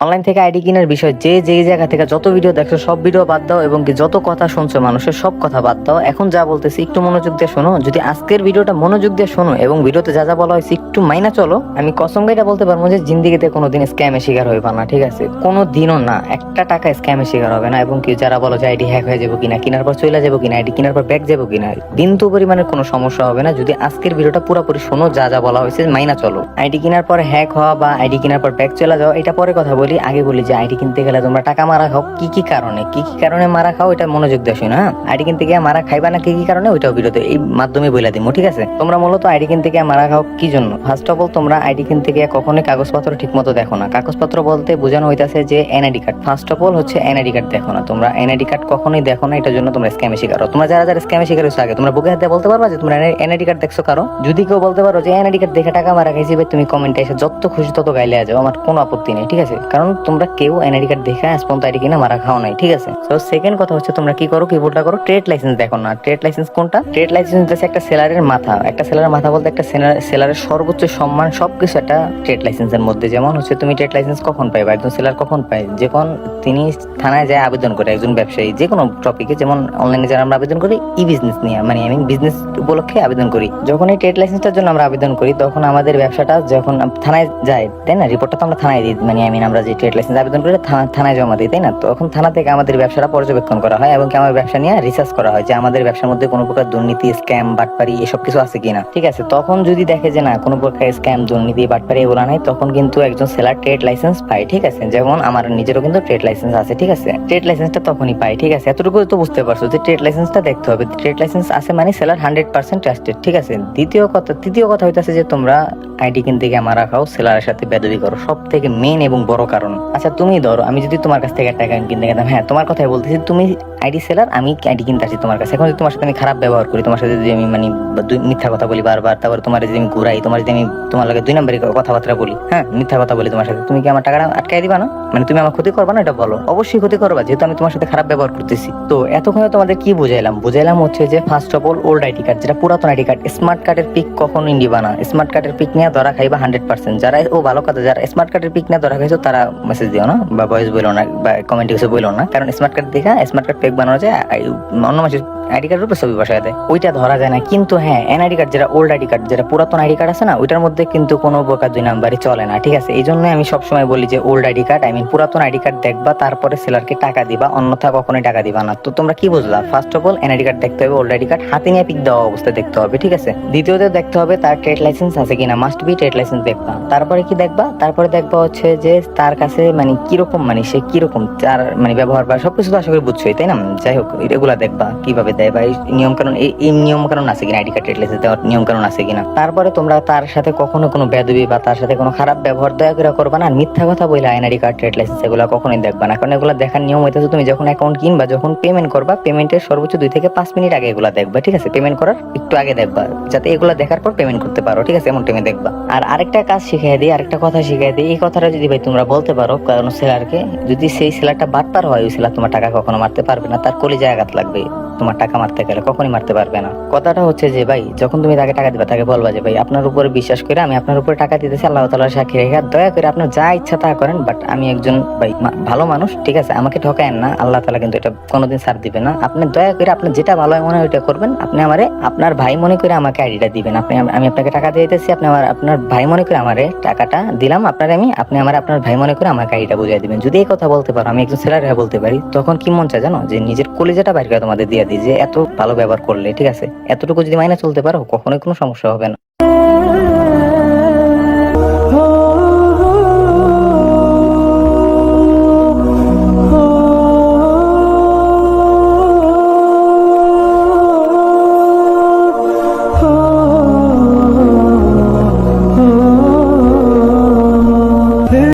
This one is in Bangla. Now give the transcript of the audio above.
অনলাইন থেকে আইডি কেনার বিষয় যে যেই জায়গা থেকে যত ভিডিও দেখছো সব ভিডিও বাদ দাও এবং কি যত কথা শুনছো মানুষের সব কথা বাদ দাও। এখন যা বলতেছি একটু মনোযোগ দিয়ে শোনো। যদি আজকের ভিডিওটা মনোযোগ দিয়ে শোনো এবং ভিডিওতে যা যা বলা হয়েছে একটু মাইনা চলো, আমি কসম করে বলতে পারবো যে জিন্দিগিতে কোনোদিন স্ক্যামের শিকার হইবা না। ঠিক আছে, কোনো দিনও না, একটা টাকা স্ক্যামের শিকার হবে না। এবং কি যারা বলো যে আইডি হ্যাক হয়ে যাবো কিনা, কেনার পর চলে যাবো কিনা, আইডি কেনার পর ব্যাক যাবো কিনা, বিন্দু পরিমাণের কোনো সমস্যা হবে না যদি আজকের ভিডিওটা পুরোপুরি শোনো, যা যা বলা হয়েছে মাইনা চলো। আইডি কেনার পর হ্যাক হওয়া বা আইডি কেনার পর ব্যাক চলে যাওয়া এটা পরে কথা বলি। আগে বলি যে আইডি কিনতে গেলে তোমরা টাকা মারা খাও, কি কি কারণে মারা খাও এটা মনোযোগ দিয়ে শোনো। হ্যাঁ, আইডি কিনতে গিয়ে মারা খাইবা না কি কি কারণে ওইটাও ভিডিওতে এই মাধ্যমে বলে দিব। ঠিক আছে, তোমরা মূলত আইডি কিনতে গিয়ে মারা খাও কি জন্য? ফার্স্ট অফ অল তোমরা আইডি কিনতে গিয়ে কখনোই কাগজপত্র ঠিক মতো দেখো না। কাগজপত্র বলতে বোঝানো হইতাছে যে NID card. First of all হচ্ছে এনআইডি কার্ড দেখো না, তোমরা এনআইডি কার্ড কখনোই দেখো না। এটার জন্য তোমরা স্ক্যামে শিকার হও। তোমরা যারা যারা স্ক্যামে শিকার হয়েছো আগে তোমরা বুকে হাতে বলতে পারবা যে তোমরা এনআইডি কার্ড দেখছো কারো? যদি কেউ বলতে পারো যে এনআইডি কার্ড দেখে টাকা মারা খাইছি, তুমি কমেন্টে এসে যত খুশি তত গাইলে যাও, আমার কোনো আপত্তি নেই। ঠিক আছে, কারণ তোমরা কেউ এনআইডি কার্ড দেখে পর্যন্ত আইডি কিনা মারা খাও নাই। ঠিক আছে, তো সেকেন্ড কথা হচ্ছে তোমরা কি করো, কিবোর্ডটা করো ট্রেড লাইসেন্স দেখো না। ট্রেড লাইসেন্স কোনটা? ট্রেড লাইসেন্স হচ্ছে একটা সেলারের মাথা। একটা সেলারের মাথা বলতে একটা সেলারের সর্বোচ্চ সম্মান সবকিছু একটা ট্রেড লাইসেন্সের মধ্যে। যেমন হচ্ছে তুমি ট্রেড লাইসেন্স কখন পাইবা, একজন সেলার কখন পায়? যখন তিনি থানায় যায় আবেদন করে, একজন ব্যবসায়ী যে কোনো টপিকে, যেমন অনলাইনে যারা আমরা আবেদন করি ই বিজনেস নিয়ে, মানে আমি বিজনেস উপলক্ষে আবেদন করি। যখন এই ট্রেড লাইসেন্সটার জন্য আমরা আবেদন করি তখন আমাদের ব্যবসাটা যখন থানায় যায়, তাই না? রিপোর্টটা তো আমরা থানায় দিই, মানে আমরা যে ট্রেড লাইসেন্স আবেদন করি থানায় জমা দিই, তাই না? তখন থানা থেকে আমাদের ব্যবসাটা পর্যবেক্ষণ করা হয় এবং আমার ব্যবসা নিয়ে রিসার্চ করা হয় যে আমাদের ব্যবসার মধ্যে কোনো প্রকার দুর্নীতি, স্ক্যাম, বাটপারি এসব কিছু আছে কিনা। ঠিক আছে, তখন যদি দেখে যে না কোনো প্রকার স্ক্যাম, দুর্নীতি, বাটপারি এগুলো নাই, তখন কিন্তু একজন সেলার ট্রেড লাইসেন্স পায়। ঠিক আছে, যেমন আমার নিজেরও কিন্তু ট্রেড লাইসেন্স আছে। ঠিক আছে, ট্রেড লাইসেন্সটা তখনই পাই। ঠিক আছে, এতটুকু তো বুঝতে পারছো যে ট্রেড লাইসেন্সটা দেখতে হবে। ট্রেড লাইসেন্স আছে মানে সেলার 100% ট্রাস্টেড। ঠিক আছে, তৃতীয় কথা হইতাছে যে তোমরা আইডি কিনতে গিয়ে মারা খাও, সেলারের সাথে বেদবি করো, সব থেকে মেন এবং বড় কারণ। আচ্ছা তুমি ধরো আমি যদি তোমার কাছ থেকে টাকা কিনতে গেলাম, হ্যাঁ তোমার কথাই বলতেছি, তুমি আইডি সেলার, আমি আইডি কিনতে আসি তোমার কাছে। এখন যদি তোমার সাথে আমি খারাপ ব্যবহার করি, তোমার সাথে যদি আমি মানে মিথ্যা কথা বলি বারবার, তারপরে তোমার যদি আমি ঘুরাই, তোমার যদি আমি তোমার লাগে 2 নম্বরে কথাবার্তা বলি, হ্যাঁ মিথ্যা কথা বলি তোমার সাথে, তুমি কি আমার টাকাটা আটকাই দিবা না? মানে তুমি আমার ক্ষতি করবা না? এটা বলো। অবশ্যই ক্ষতি করবা, যেহেতু আমি তোমার সাথে খারাপ ব্যবহার করতেছি। তো এতক্ষণে তোমাদের কি বুঝাইলাম হচ্ছে যে first of all old ID card, যেটা পুরাতন আইডি কার্ড, স্মার্ট কার্ডের পিক কখনোই নিবা না। স্মার্ট কার্ডের পিক নিয়ে ধরা খাইবা 100%। যারা ভালো কথা, যারা স্মার্ট কার্ডের পিক নিয়ে ধরা খাইছো তারা মেসেজ দিও না বা ভয়েস বলো না বা কমেন্টে কিছু বলো না, কারণ স্মার্ট কার্ড দেখা স্মার্ট কার্ড পেক বানানো যায় অন্য মাসের আইডি কার্ডের উপরে ছবি বসায় দেয়, ওইটা ধরা যায় না। কিন্তু হ্যাঁ এনআইডি কার্ড, যেটা ওল্ড আইডি কার্ড, যেটা পুরাতন আইডি কার্ড আছে না, ওইটার মধ্যে কিন্তু কোনো প্রকার 2 নাম্বারই চলে না। ঠিক আছে, এই জন্য আমি সবসময় বলি যে ওল্ড আইডি কার্ড, পুরাতন আইডি কার্ড দেখবা, তারপরে সেলারকে টাকা দিবা, অন্যথা কখনোই টাকা দিবা না। তো তোমরা কি বুঝলা? First of all NID card দেখতে হবে, ওল্ড আইডি কার্ড হাতে নিয়ে পিক দেওয়া অবস্থায় দেখতে হবে। ঠিক আছে, দ্বিতীয়ত দেখতে হবে তার ট্রেড লাইসেন্স আছে কিনা, মাস্ট বি ট্রেড লাইসেন্স দেখবা। তারপরে কি দেখবা? তারপরে দেখবা হচ্ছে যে তার কাছে মানে কিরকম, মানে সে কিরকম, তার মানে ব্যবহার বা সবকিছু তো আশা করি বুঝছোই, তাই না? যাই হোক, এগুলা দেখবা কিভাবে দেয় বা নিয়ম কারণ, এই নিয়ম কারণ আছে কিনা, আইডি কার্ড ট্রেড লাইসেন্স দেওয়ার নিয়ম কারণ আছে কিনা। তারপরে তোমরা তার সাথে কখনো কোনো বেদবি বা তার সাথে কোনো খারাপ ব্যবহার দয়া করে করবা না। মিথ্যা কথা বলে আইডি কার্ড ট্রেড লাইসেন্স এগুলো কখনোই দেখবা না, কারণ এগুলো দেখার নিয়ম হইতেছে তুমি যখন অ্যাকাউন্ট কিনবা, যখন পেমেন্ট করবা, পেমেন্টের সর্বোচ্চ 2 থেকে 5 মিনিট আগে এগুলা দেখবা। ঠিক আছে, পেমেন্ট করার একটু আগে দেখবা, যাতে এগুলা দেখার পর পেমেন্ট করতে পারো। ঠিক আছে, এমন টাইমে দেখবা। আর আরেকটা কাজ শিখিয়ে দিই, আরেকটা কথা শিখিয়ে দিই, এই কথাটা যদি ভাই তোমরা বলতে পারো কারণ সেলারকে, যদি সেই সেলারটা বাটপার হয়, ওই সেলার তোমার টাকা কখনো মারতে পারবে না, তার কলিজায় আঘাত লাগবে। তোমার টাকা মারতে গেলে কখনই মারতে পারবে না। কথাটা হচ্ছে যে ভাই যখন তুমি তাকে টাকা দিবা, তাকে বলবা যে ভাই আপনার উপরে বিশ্বাস করে আমি আপনার উপরে টাকা দিতেছি, আল্লাহ তাআলার সাক্ষী রেখে দয়া করে আপনার যা ইচ্ছা তা করেন, বাট আমি একজন ভাই ভালো মানুষ, ঠিক আছে, আমাকে ঠকায়েন না। আল্লাহ তাআলা কিন্তু এটা কোনোদিন ছাড় দিবে না। আপনি দয়া করে আপনার যেটা ভালো মনে হয় ওইটা করবেন। আপনি আমারে আপনার ভাই মনে করে আমাকে আইডিটা দিবেন। আমি আপনাকে টাকা দিয়ে দিতেছি, আপনি আপনার ভাই মনে করে আমারে টাকাটা দিলাম আপনার আপনি আমার আপনার ভাই মনে করে আমাকে আইডিটা বুঝিয়ে দিবেন। যদি এই কথা বলতে পারো, আমি একজন সেলার বলতে পারি, তখন কি মন চায় জানো? যে নিজের কলিজাটা বাইরে করে তোমাদের দিয়ে দিই, যে এত ভালো ব্যবহার করলে। ঠিক আছে, এতটুকু যদি মাইনে চলতে পারো কখনোই কোনো সমস্যা হবে না।